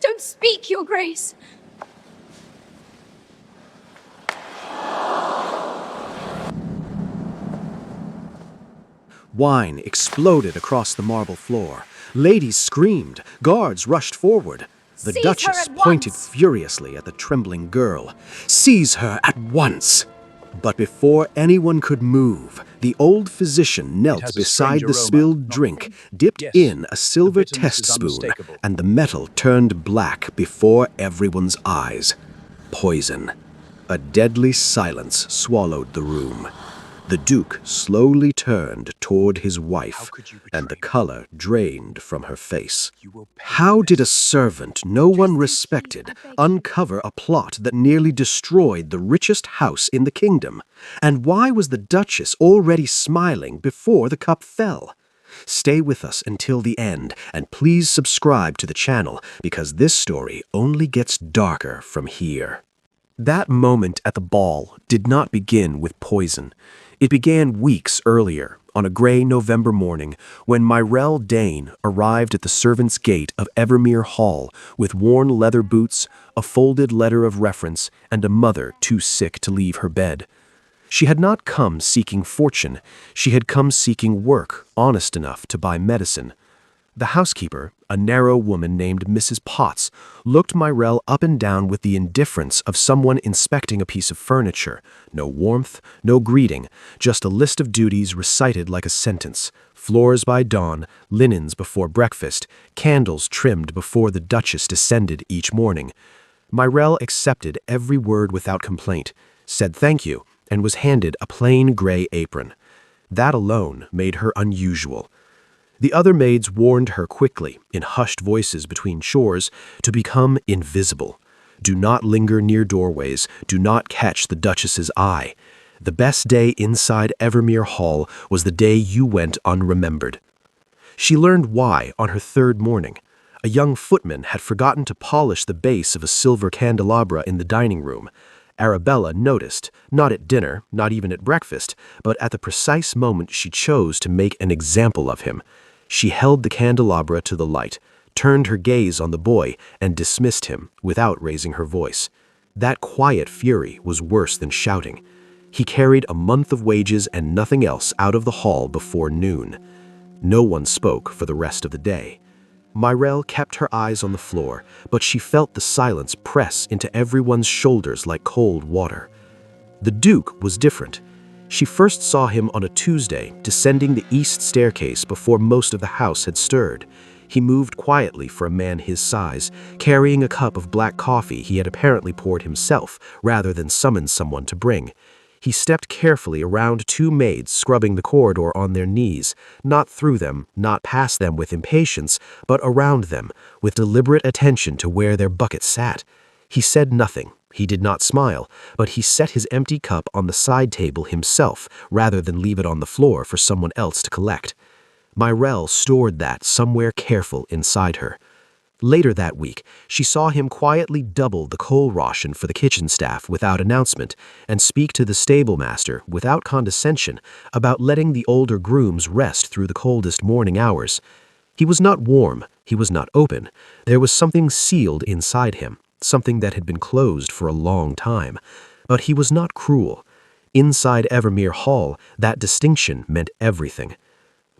Don't speak, Your Grace. Wine exploded across the marble floor. Ladies screamed. Guards rushed forward. The Seize her Duchess at pointed once. furiously at the trembling girl. "Seize her at once!" But before anyone could move, the old physician knelt has a beside strange the aroma, spilled not drink, faint? dipped Yes. in a silver The bitterness test is spoon, unmistakable. and the metal turned black before everyone's eyes. Poison. A deadly silence swallowed the room. The Duke slowly turned toward his wife, and the color drained from her face. How did a servant no one respected uncover a plot that nearly destroyed the richest house in the kingdom? And why was the Duchess already smiling before the cup fell? Stay with us until the end, and please subscribe to the channel, because this story only gets darker from here. That moment at the ball did not begin with poison. It began weeks earlier, on a gray November morning, when Myrelle Dane arrived at the servants' gate of Evermere Hall with worn leather boots, a folded letter of reference, and a mother too sick to leave her bed. She had not come seeking fortune. She had come seeking work honest enough to buy medicine. The housekeeper, a narrow woman named Mrs. Potts, looked Myrelle up and down with the indifference of someone inspecting a piece of furniture. No warmth, no greeting, just a list of duties recited like a sentence. Floors by dawn, linens before breakfast, candles trimmed before the Duchess descended each morning. Myrelle accepted every word without complaint, said thank you, and was handed a plain gray apron. That alone made her unusual. The other maids warned her quickly, in hushed voices between chores, to become invisible. Do not linger near doorways, do not catch the Duchess's eye. The best day inside Evermere Hall was the day you went unremembered. She learned why on her third morning. A young footman had forgotten to polish the base of a silver candelabra in the dining room. Arabella noticed, not at dinner, not even at breakfast, but at the precise moment she chose to make an example of him. She held the candelabra to the light, turned her gaze on the boy, and dismissed him without raising her voice. That quiet fury was worse than shouting. He carried a month of wages and nothing else out of the hall before noon. No one spoke for the rest of the day. Myrelle kept her eyes on the floor, but she felt the silence press into everyone's shoulders like cold water. The Duke was different. She first saw him on a Tuesday, descending the east staircase before most of the house had stirred. He moved quietly for a man his size, carrying a cup of black coffee he had apparently poured himself, rather than summon someone to bring. He stepped carefully around two maids scrubbing the corridor on their knees, not through them, not past them with impatience, but around them, with deliberate attention to where their bucket sat. He said nothing. He did not smile, but he set his empty cup on the side table himself, rather than leave it on the floor for someone else to collect. Myrelle stored that somewhere careful inside her. Later that week, she saw him quietly double the coal ration for the kitchen staff without announcement, and speak to the stable master without condescension about letting the older grooms rest through the coldest morning hours. He was not warm, he was not open. There was something sealed inside him, something that had been closed for a long time. But he was not cruel. Inside Evermere Hall, that distinction meant everything.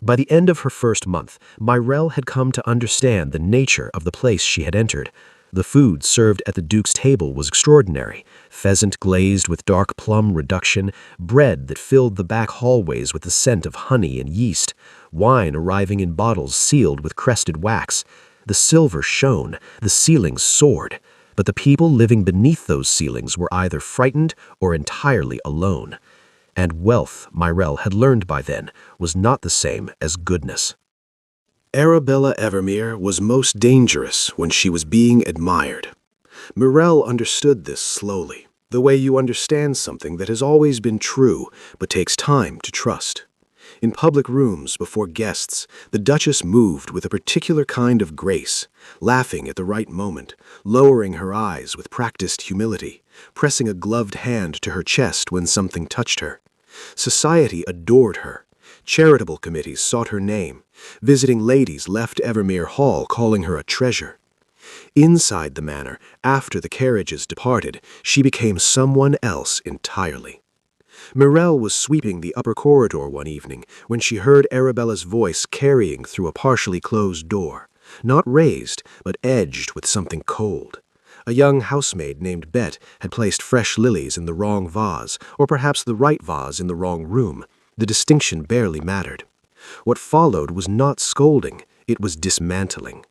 By the end of her first month, Myrelle had come to understand the nature of the place she had entered. The food served at the Duke's table was extraordinary. Pheasant glazed with dark plum reduction, bread that filled the back hallways with the scent of honey and yeast, wine arriving in bottles sealed with crested wax. The silver shone, the ceilings soared. But the people living beneath those ceilings were either frightened or entirely alone. And wealth, Myrelle had learned by then, was not the same as goodness. Arabella Evermere was most dangerous when she was being admired. Myrelle understood this slowly, the way you understand something that has always been true but takes time to trust. In public rooms before guests, the Duchess moved with a particular kind of grace, laughing at the right moment, lowering her eyes with practiced humility, pressing a gloved hand to her chest when something touched her. Society adored her. Charitable committees sought her name. Visiting ladies left Evermere Hall calling her a treasure. Inside the manor, after the carriages departed, she became someone else entirely. Mirelle was sweeping the upper corridor one evening when she heard Arabella's voice carrying through a partially closed door, not raised, but edged with something cold. A young housemaid named Bet had placed fresh lilies in the wrong vase, or perhaps the right vase in the wrong room. The distinction barely mattered. What followed was not scolding, it was dismantling.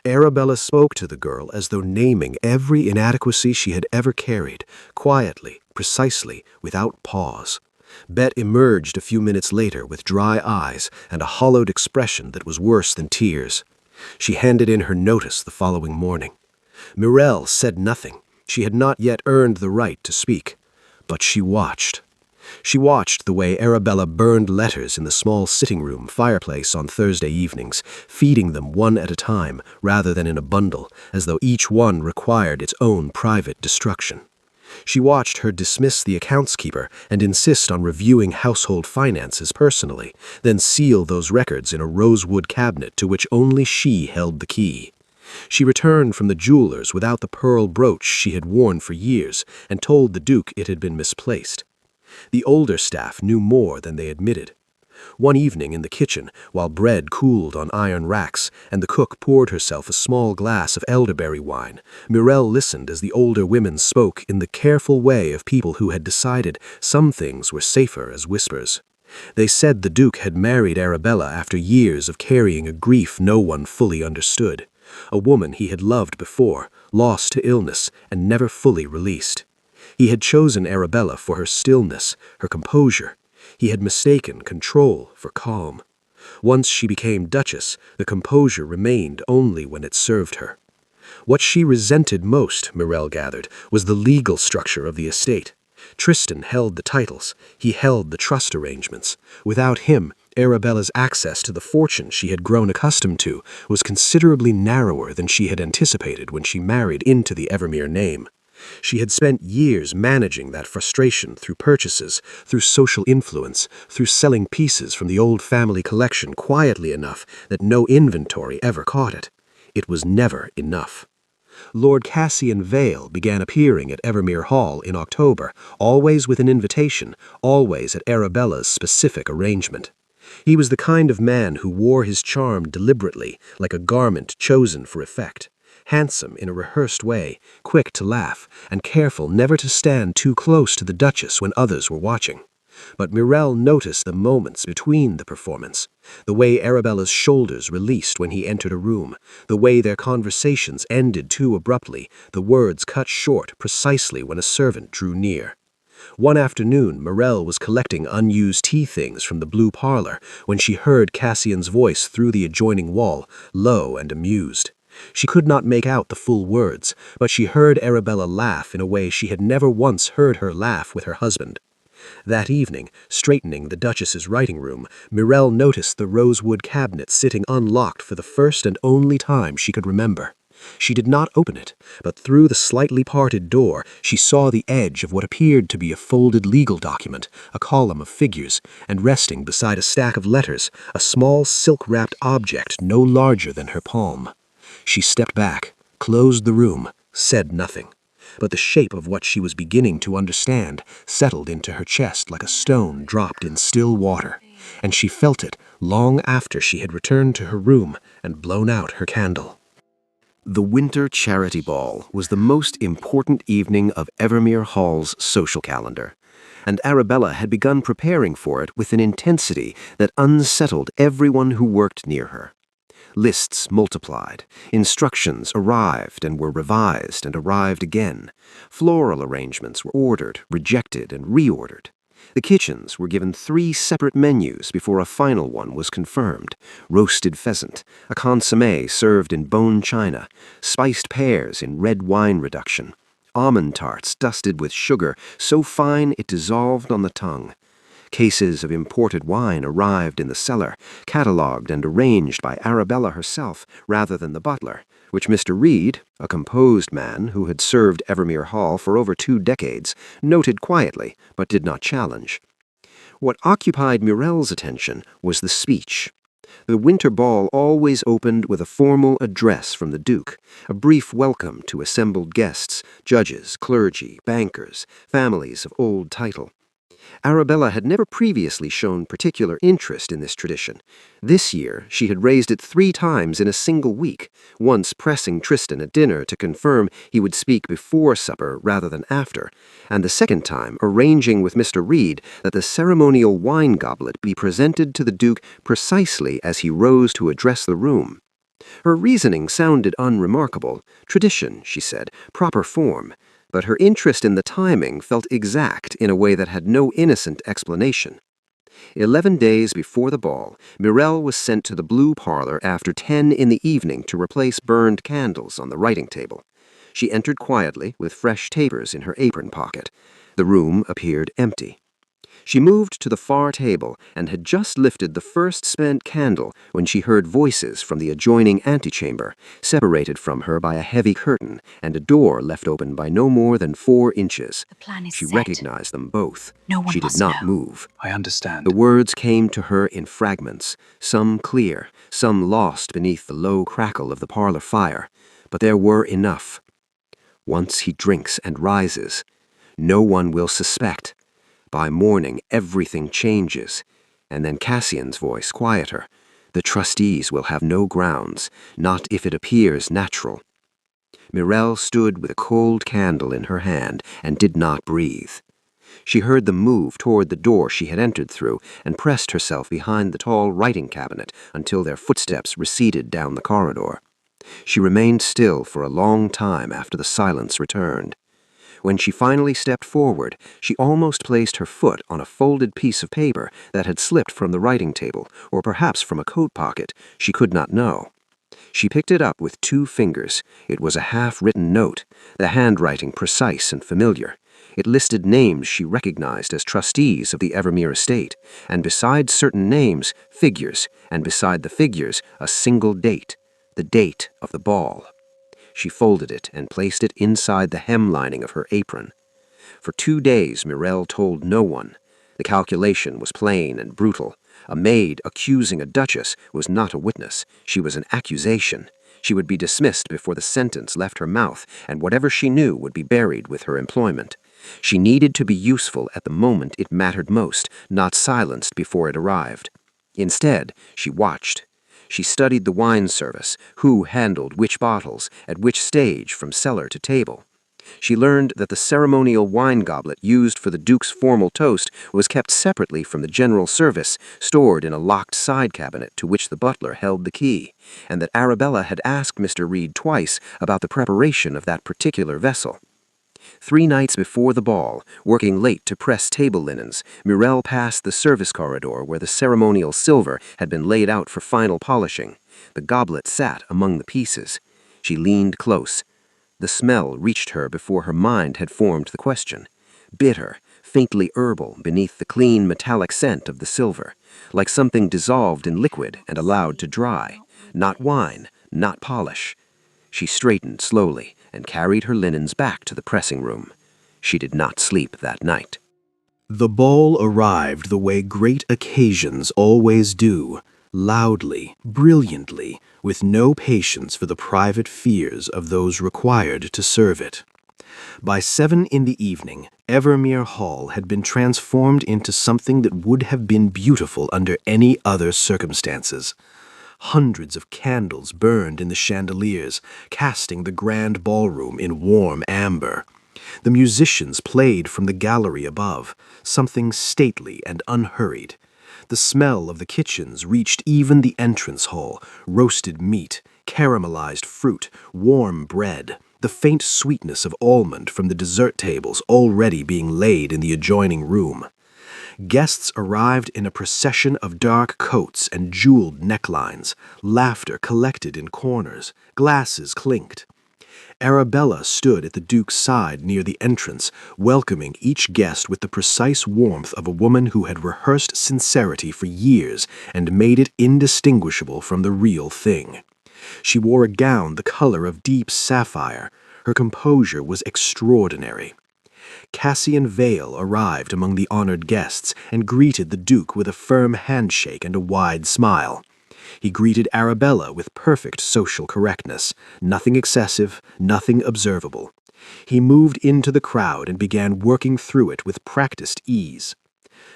Arabella spoke to the girl as though naming every inadequacy she had ever carried, quietly, precisely, without pause. Bet emerged a few minutes later with dry eyes and a hollowed expression that was worse than tears. She handed in her notice the following morning. Mirelle said nothing. She had not yet earned the right to speak. But she watched. She watched the way Arabella burned letters in the small sitting room fireplace on Thursday evenings, feeding them one at a time rather than in a bundle, as though each one required its own private destruction. She watched her dismiss the accounts keeper and insist on reviewing household finances personally, then seal those records in a rosewood cabinet to which only she held the key. She returned from the jeweler's without the pearl brooch she had worn for years and told the Duke it had been misplaced. The older staff knew more than they admitted. One evening in the kitchen, while bread cooled on iron racks and the cook poured herself a small glass of elderberry wine, Mirelle listened as the older women spoke in the careful way of people who had decided some things were safer as whispers. They said the Duke had married Arabella after years of carrying a grief no one fully understood, a woman he had loved before, lost to illness, and never fully released. He had chosen Arabella for her stillness, her composure. He had mistaken control for calm. Once she became duchess, the composure remained only when it served her. What she resented most, Mirelle gathered, was the legal structure of the estate. Tristan held the titles. He held the trust arrangements. Without him, Arabella's access to the fortune she had grown accustomed to was considerably narrower than she had anticipated when she married into the Evermere name. She had spent years managing that frustration through purchases, through social influence, through selling pieces from the old family collection quietly enough that no inventory ever caught it. It was never enough. Lord Cassian Vale began appearing at Evermere Hall in October, always with an invitation, always at Arabella's specific arrangement. He was the kind of man who wore his charm deliberately, like a garment chosen for effect. Handsome in a rehearsed way, quick to laugh, and careful never to stand too close to the Duchess when others were watching. But Mirelle noticed the moments between the performance, the way Arabella's shoulders released when he entered a room, the way their conversations ended too abruptly, the words cut short precisely when a servant drew near. One afternoon, Mirelle was collecting unused tea things from the blue parlor when she heard Cassian's voice through the adjoining wall, low and amused. She could not make out the full words, but she heard Arabella laugh in a way she had never once heard her laugh with her husband. That evening, straightening the Duchess's writing room, Mirelle noticed the rosewood cabinet sitting unlocked for the first and only time she could remember. She did not open it, but through the slightly parted door she saw the edge of what appeared to be a folded legal document, a column of figures, and resting beside a stack of letters, a small silk-wrapped object no larger than her palm. She stepped back, closed the room, said nothing. But the shape of what she was beginning to understand settled into her chest like a stone dropped in still water, and she felt it long after she had returned to her room and blown out her candle. The Winter Charity Ball was the most important evening of Evermere Hall's social calendar, and Arabella had begun preparing for it with an intensity that unsettled everyone who worked near her. Lists multiplied, instructions arrived and were revised and arrived again. Floral arrangements were ordered, rejected, and reordered. The kitchens were given 3 separate menus before a final one was confirmed: roasted pheasant, a consommé served in bone china, spiced pears in red wine reduction, almond tarts dusted with sugar so fine it dissolved on the tongue. Cases of imported wine arrived in the cellar, catalogued and arranged by Arabella herself rather than the butler, which Mr. Reed, a composed man who had served Evermere Hall for over 2 decades, noted quietly but did not challenge. What occupied Mirelle's attention was the speech. The winter ball always opened with a formal address from the Duke, a brief welcome to assembled guests, judges, clergy, bankers, families of old title. Arabella had never previously shown particular interest in this tradition. This year, she had raised it 3 times in a single week, once pressing Tristan at dinner to confirm he would speak before supper rather than after, and the second time arranging with Mr. Reed that the ceremonial wine goblet be presented to the Duke precisely as he rose to address the room. Her reasoning sounded unremarkable. Tradition, she said, proper form. But her interest in the timing felt exact in a way that had no innocent explanation. 11 days before the ball, Mirelle was sent to the blue parlor after 10 in the evening to replace burned candles on the writing table. She entered quietly with fresh tapers in her apron pocket. The room appeared empty. She moved to the far table and had just lifted the first spent candle when she heard voices from the adjoining antechamber, separated from her by a heavy curtain and a door left open by no more than 4 inches. The plan is She set. recognized them both. No one She did must not know. move. I understand. The words came to her in fragments, some clear, some lost beneath the low crackle of the parlor fire, but there were enough. Once he drinks and rises, no one will suspect. By morning, everything changes. And then Cassian's voice, quieter. The trustees will have no grounds, not if it appears natural. Mirelle stood with a cold candle in her hand and did not breathe. She heard them move toward the door she had entered through and pressed herself behind the tall writing cabinet until their footsteps receded down the corridor. She remained still for a long time after the silence returned. When she finally stepped forward, she almost placed her foot on a folded piece of paper that had slipped from the writing table, or perhaps from a coat pocket. She could not know. She picked it up with 2 fingers. It was a half-written note, the handwriting precise and familiar. It listed names she recognized as trustees of the Evermere estate, and beside certain names, figures, and beside the figures, a single date, the date of the ball. She folded it and placed it inside the hemlining of her apron. For 2 days, Mirelle told no one. The calculation was plain and brutal. A maid accusing a duchess was not a witness. She was an accusation. She would be dismissed before the sentence left her mouth, and whatever she knew would be buried with her employment. She needed to be useful at the moment it mattered most, not silenced before it arrived. Instead, she watched. She studied the wine service, who handled which bottles, at which stage from cellar to table. She learned that the ceremonial wine goblet used for the Duke's formal toast was kept separately from the general service, stored in a locked side cabinet to which the butler held the key, and that Arabella had asked Mr. Reed twice about the preparation of that particular vessel. 3 nights before the ball, working late to press table linens, Mirelle passed the service corridor where the ceremonial silver had been laid out for final polishing. The goblet sat among the pieces. She leaned close. The smell reached her before her mind had formed the question. Bitter, faintly herbal beneath the clean metallic scent of the silver, like something dissolved in liquid and allowed to dry. Not wine, not polish. She straightened slowly and carried her linens back to the pressing room. She did not sleep that night. The ball arrived the way great occasions always do, loudly, brilliantly, with no patience for the private fears of those required to serve it. By 7 in the evening, Evermere Hall had been transformed into something that would have been beautiful under any other circumstances. Hundreds of candles burned in the chandeliers, casting the grand ballroom in warm amber. The musicians played from the gallery above, something stately and unhurried. The smell of the kitchens reached even the entrance hall, roasted meat, caramelized fruit, warm bread, the faint sweetness of almond from the dessert tables already being laid in the adjoining room. Guests arrived in a procession of dark coats and jeweled necklines. Laughter collected in corners. Glasses clinked. Arabella stood at the Duke's side near the entrance, welcoming each guest with the precise warmth of a woman who had rehearsed sincerity for years and made it indistinguishable from the real thing. She wore a gown the color of deep sapphire. Her composure was extraordinary. Cassian Vale arrived among the honored guests and greeted the Duke with a firm handshake and a wide smile. He greeted Arabella with perfect social correctness, nothing excessive, nothing observable. He moved into the crowd and began working through it with practiced ease.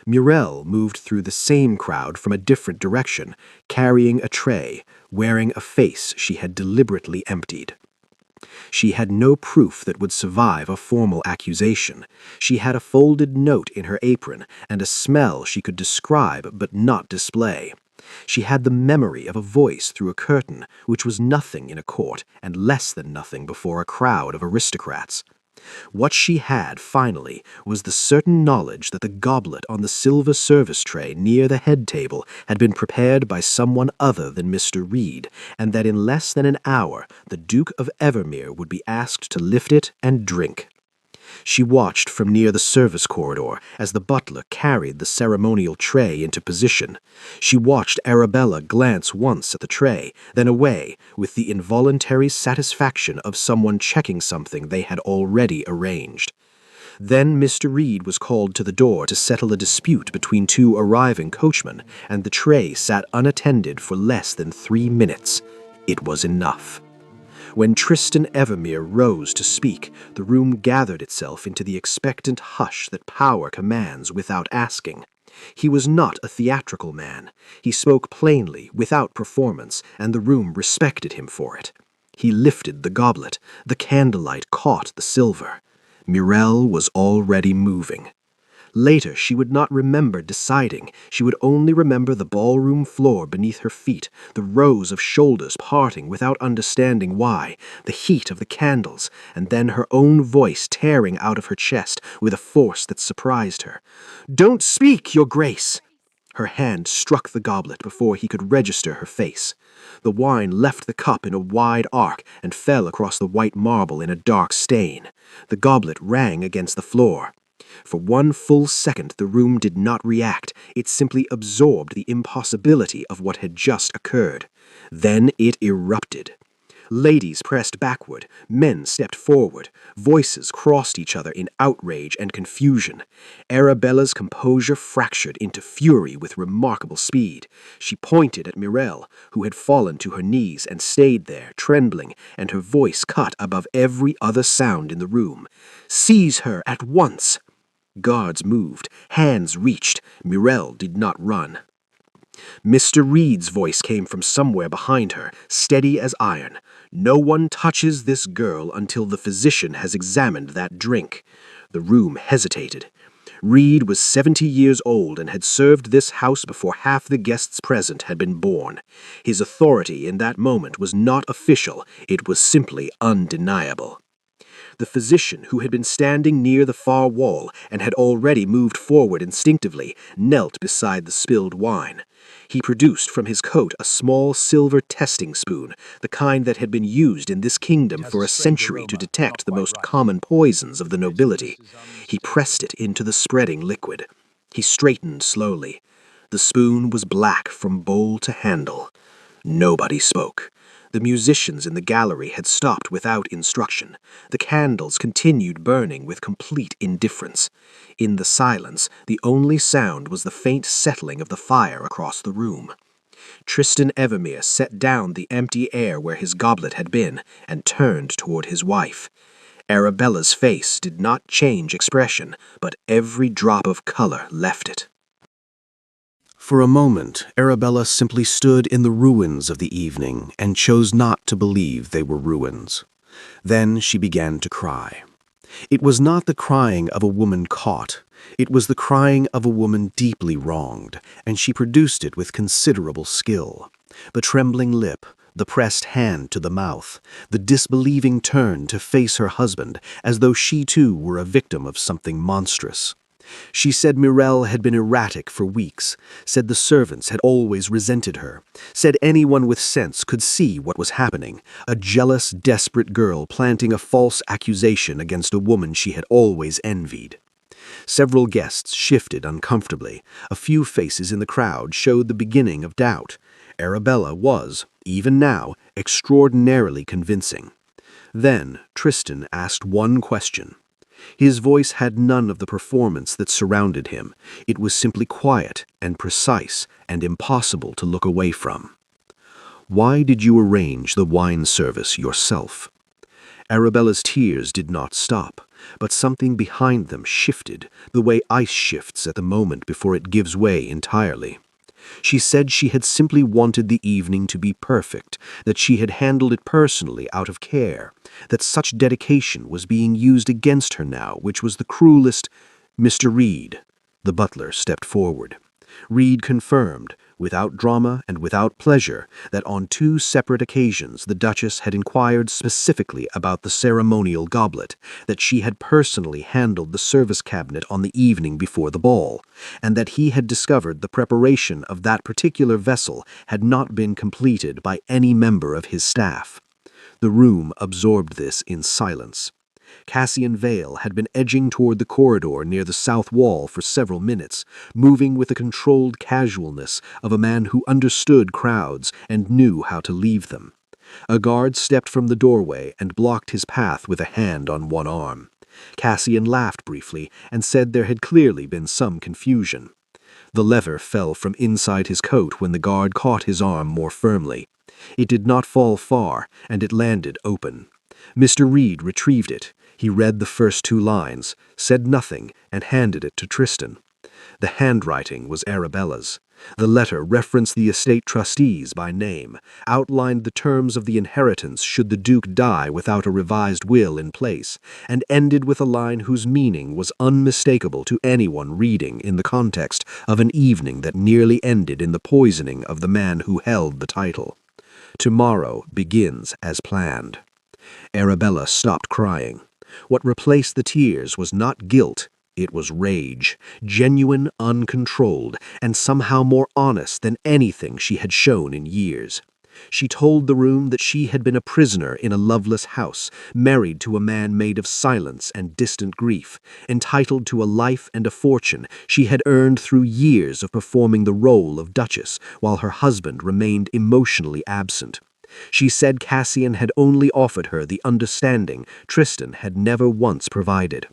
Muriel moved through the same crowd from a different direction, carrying a tray, wearing a face she had deliberately emptied. She had no proof that would survive a formal accusation. She had a folded note in her apron and a smell she could describe but not display. She had the memory of a voice through a curtain, which was nothing in a court and less than nothing before a crowd of aristocrats. What she had, finally, was the certain knowledge that the goblet on the silver service tray near the head table had been prepared by someone other than Mr. Reed, and that in less than an hour the Duke of Evermere would be asked to lift it and drink. She watched from near the service corridor as the butler carried the ceremonial tray into position. She watched Arabella glance once at the tray, then away, with the involuntary satisfaction of someone checking something they had already arranged. Then Mr. Reed was called to the door to settle a dispute between two arriving coachmen, and the tray sat unattended for less than 3 minutes. It was enough. When Tristan Evermere rose to speak, the room gathered itself into the expectant hush that power commands without asking. He was not a theatrical man. He spoke plainly, without performance, and the room respected him for it. He lifted the goblet. The candlelight caught the silver. Muriel was already moving. Later, she would not remember deciding. She would only remember the ballroom floor beneath her feet, the rows of shoulders parting without understanding why, the heat of the candles, and then her own voice tearing out of her chest with a force that surprised her. "Don't speak, Your Grace!" Her hand struck the goblet before he could register her face. The wine left the cup in a wide arc and fell across the white marble in a dark stain. The goblet rang against the floor. For 1 full second the room did not react. It simply absorbed the impossibility of what had just occurred. Then it erupted. Ladies pressed backward, men stepped forward, voices crossed each other in outrage and confusion. Arabella's composure fractured into fury with remarkable speed. She pointed at Muriel, who had fallen to her knees and stayed there, trembling, and her voice cut above every other sound in the room. "Seize her at once!" Guards moved, hands reached. Muriel did not run. Mr. Reed's voice came from somewhere behind her, steady as iron. "No one touches this girl until the physician has examined that drink." The room hesitated. Reed was 70 years old and had served this house before half the guests present had been born. His authority in that moment was not official, it was simply undeniable. The physician, who had been standing near the far wall and had already moved forward instinctively, knelt beside the spilled wine. He produced from his coat a small silver testing spoon, the kind that had been used in this kingdom for a century to detect the most common poisons of the nobility. He pressed it into the spreading liquid. He straightened slowly. The spoon was black from bowl to handle. Nobody spoke. The musicians in the gallery had stopped without instruction. The candles continued burning with complete indifference. In the silence, the only sound was the faint settling of the fire across the room. Tristan Evermere set down the empty air where his goblet had been and turned toward his wife. Arabella's face did not change expression, but every drop of color left it. For a moment, Arabella simply stood in the ruins of the evening and chose not to believe they were ruins. Then she began to cry. It was not the crying of a woman caught. It was the crying of a woman deeply wronged, and she produced it with considerable skill. The trembling lip, the pressed hand to the mouth, the disbelieving turn to face her husband, as though she too were a victim of something monstrous. She said Muriel had been erratic for weeks, said the servants had always resented her, said anyone with sense could see what was happening, a jealous, desperate girl planting a false accusation against a woman she had always envied. Several guests shifted uncomfortably. A few faces in the crowd showed the beginning of doubt. Arabella was, even now, extraordinarily convincing. Then Tristan asked one question. His voice had none of the performance that surrounded him. It was simply quiet and precise and impossible to look away from. Why did you arrange the wine service yourself?" Arabella's tears did not stop, but something behind them shifted, the way ice shifts at the moment before it gives way entirely. She said she had simply wanted the evening to be perfect, that she had handled it personally out of care, that such dedication was being used against her now, which was the cruelest. "Mr. Reed," the butler stepped forward. Reed confirmed, without drama and without pleasure, that on 2 separate occasions the Duchess had inquired specifically about the ceremonial goblet, that she had personally handled the service cabinet on the evening before the ball, and that he had discovered the preparation of that particular vessel had not been completed by any member of his staff. The room absorbed this in silence. Cassian Vale had been edging toward the corridor near the south wall for several minutes, moving with the controlled casualness of a man who understood crowds and knew how to leave them. A guard stepped from the doorway and blocked his path with a hand on one arm. Cassian laughed briefly and said there had clearly been some confusion. The lever fell from inside his coat when the guard caught his arm more firmly. It did not fall far, and it landed open. Mr. Reed retrieved it. He read the first 2 lines, said nothing, and handed it to Tristan. The handwriting was Arabella's. The letter referenced the estate trustees by name, outlined the terms of the inheritance should the Duke die without a revised will in place, and ended with a line whose meaning was unmistakable to anyone reading in the context of an evening that nearly ended in the poisoning of the man who held the title. "Tomorrow begins as planned." Arabella stopped crying. What replaced the tears was not guilt, it was rage, genuine, uncontrolled, and somehow more honest than anything she had shown in years. She told the room that she had been a prisoner in a loveless house, married to a man made of silence and distant grief, entitled to a life and a fortune she had earned through years of performing the role of Duchess while her husband remained emotionally absent. She said Cassian had only offered her the understanding Tristan had never once provided.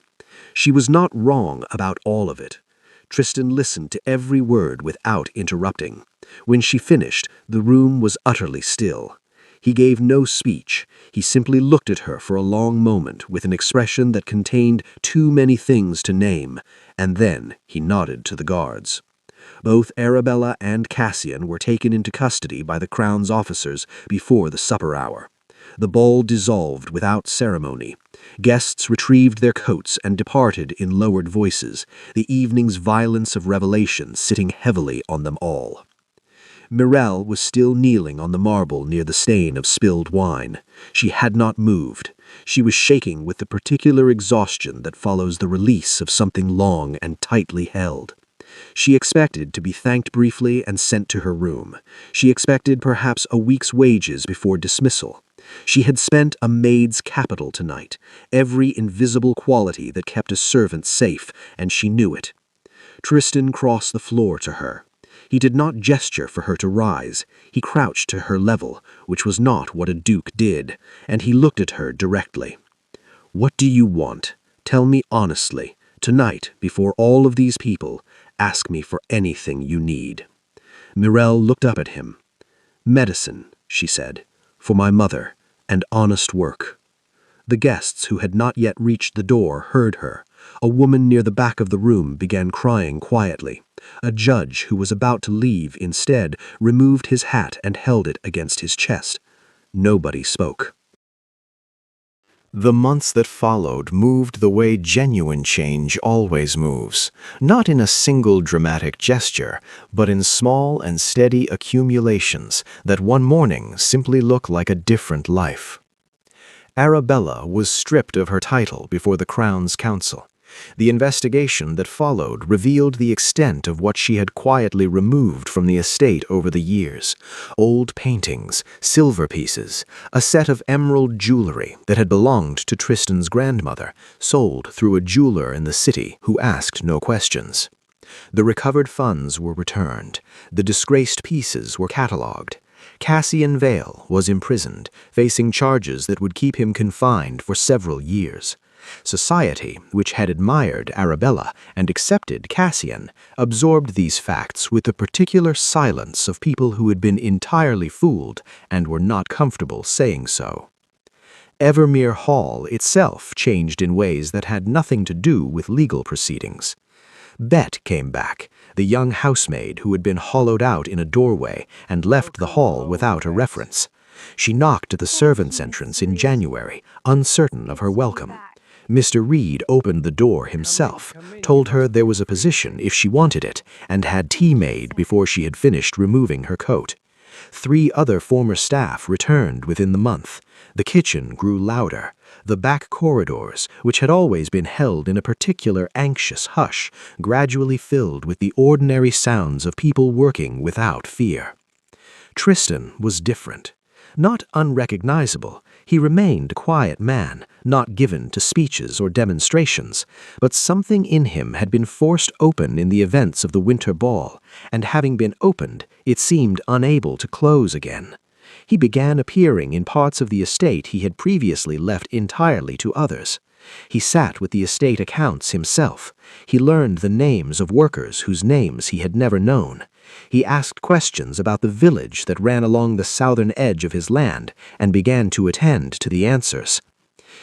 She was not wrong about all of it. Tristan listened to every word without interrupting. When she finished, the room was utterly still. He gave no speech. He simply looked at her for a long moment with an expression that contained too many things to name, and then he nodded to the guards. Both Arabella and Cassian were taken into custody by the Crown's officers before the supper hour. The ball dissolved without ceremony. Guests retrieved their coats and departed in lowered voices, the evening's violence of revelation sitting heavily on them all. Mirelle was still kneeling on the marble near the stain of spilled wine. She had not moved. She was shaking with the particular exhaustion that follows the release of something long and tightly held. She expected to be thanked briefly and sent to her room. She expected perhaps a week's wages before dismissal. She had spent a maid's capital tonight, every invisible quality that kept a servant safe, and she knew it. Tristan crossed the floor to her. He did not gesture for her to rise. He crouched to her level, which was not what a duke did, and he looked at her directly. "What do you want? Tell me honestly. Tonight, before all of these people, ask me for anything you need." Mirelle looked up at him. "Medicine," she said, "for my mother, and honest work." The guests who had not yet reached the door heard her. A woman near the back of the room began crying quietly. A judge who was about to leave instead removed his hat and held it against his chest. Nobody spoke. The months that followed moved the way genuine change always moves, not in a single dramatic gesture, but in small and steady accumulations that one morning simply look like a different life. Arabella was stripped of her title before the Crown's Council. The investigation that followed revealed the extent of what she had quietly removed from the estate over the years. Old paintings, silver pieces, a set of emerald jewelry that had belonged to Tristan's grandmother, sold through a jeweler in the city who asked no questions. The recovered funds were returned. The disgraced pieces were catalogued. Cassian Vale was imprisoned, facing charges that would keep him confined for several years. Society, which had admired Arabella and accepted Cassian, absorbed these facts with the particular silence of people who had been entirely fooled and were not comfortable saying so. Evermere Hall itself changed in ways that had nothing to do with legal proceedings. Bet came back, the young housemaid who had been hollowed out in a doorway and left the hall without a reference. She knocked at the servants' entrance in January, uncertain of her welcome. Mr. Reed opened the door himself, told her there was a position if she wanted it, and had tea made before she had finished removing her coat. 3 other former staff returned within the month. The kitchen grew louder. The back corridors, which had always been held in a particular anxious hush, gradually filled with the ordinary sounds of people working without fear. Tristan was different. Not unrecognizable, he remained a quiet man, not given to speeches or demonstrations, but something in him had been forced open in the events of the winter ball, and having been opened, it seemed unable to close again. He began appearing in parts of the estate he had previously left entirely to others. He sat with the estate accounts himself. He learned the names of workers whose names he had never known. He asked questions about the village that ran along the southern edge of his land and began to attend to the answers.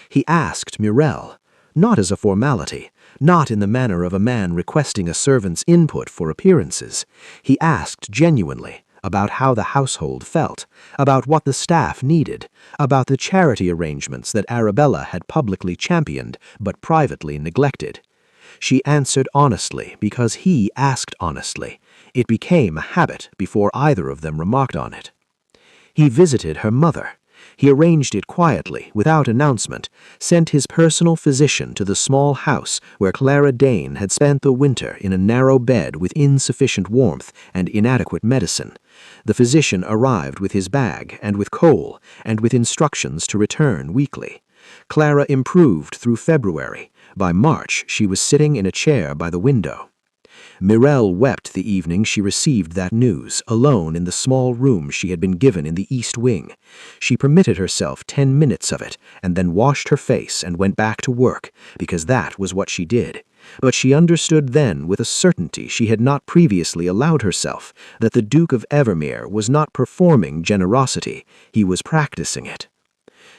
He asked Murrell, not as a formality, not in the manner of a man requesting a servant's input for appearances. He asked genuinely about how the household felt, about what the staff needed, about the charity arrangements that Arabella had publicly championed but privately neglected. She answered honestly because he asked honestly. It became a habit before either of them remarked on it. He visited her mother. He arranged it quietly, without announcement, sent his personal physician to the small house where Clara Dane had spent the winter in a narrow bed with insufficient warmth and inadequate medicine. The physician arrived with his bag and with coal and with instructions to return weekly. Clara improved through February. By March, she was sitting in a chair by the window. Murrell wept the evening she received that news, alone in the small room she had been given in the east wing. She permitted herself 10 minutes of it, and then washed her face and went back to work, because that was what she did. But she understood then with a certainty she had not previously allowed herself that the Duke of Evermere was not performing generosity, he was practicing it.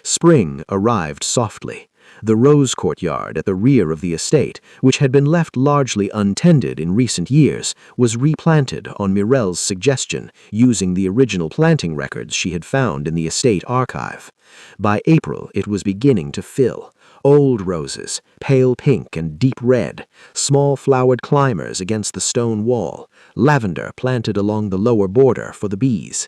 Spring arrived softly. The rose courtyard at the rear of the estate, which had been left largely untended in recent years, was replanted on Murrell's suggestion, using the original planting records she had found in the estate archive. By April, it was beginning to fill. Old roses, pale pink and deep red, small flowered climbers against the stone wall, lavender planted along the lower border for the bees.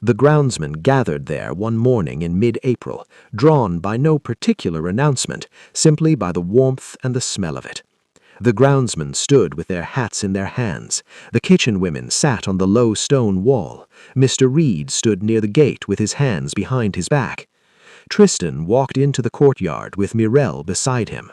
The groundsmen gathered there one morning in mid-April, drawn by no particular announcement, simply by the warmth and the smell of it. The groundsmen stood with their hats in their hands. The kitchen women sat on the low stone wall. Mr. Reed stood near the gate with his hands behind his back. Tristan walked into the courtyard with Murrell beside him.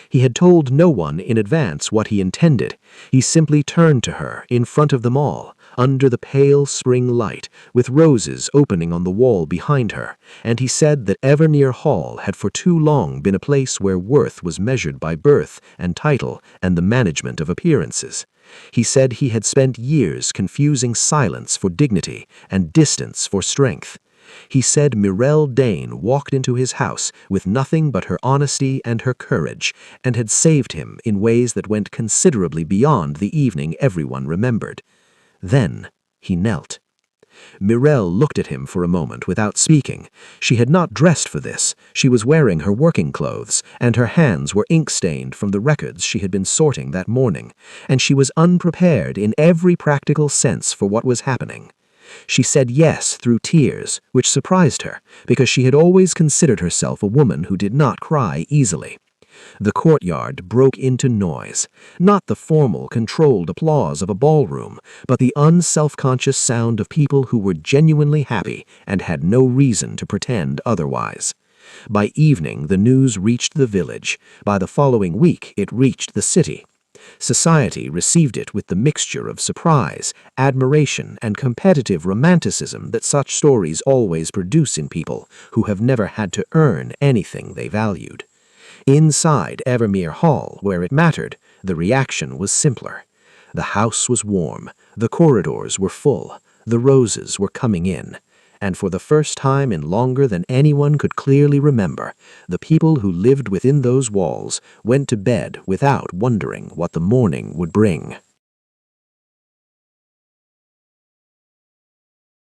He had told no one in advance what he intended. He simply turned to her in front of them all, under the pale spring light, with roses opening on the wall behind her, and he said that Evermere Hall had for too long been a place where worth was measured by birth and title and the management of appearances. He said he had spent years confusing silence for dignity and distance for strength. He said Murrell Dane walked into his house with nothing but her honesty and her courage, and had saved him in ways that went considerably beyond the evening everyone remembered. Then he knelt. Murrell looked at him for a moment without speaking. She had not dressed for this. She was wearing her working clothes, and her hands were ink-stained from the records she had been sorting that morning, and she was unprepared in every practical sense for what was happening. She said yes through tears, which surprised her, because she had always considered herself a woman who did not cry easily. The courtyard broke into noise, not the formal, controlled applause of a ballroom, but the unself-conscious sound of people who were genuinely happy and had no reason to pretend otherwise. By evening, the news reached the village. By the following week, it reached the city. Society received it with the mixture of surprise, admiration, and competitive romanticism that such stories always produce in people who have never had to earn anything they valued. Inside Evermere Hall, where it mattered, the reaction was simpler. The house was warm, the corridors were full, the roses were coming in. And for the first time in longer than anyone could clearly remember, the people who lived within those walls went to bed without wondering what the morning would bring.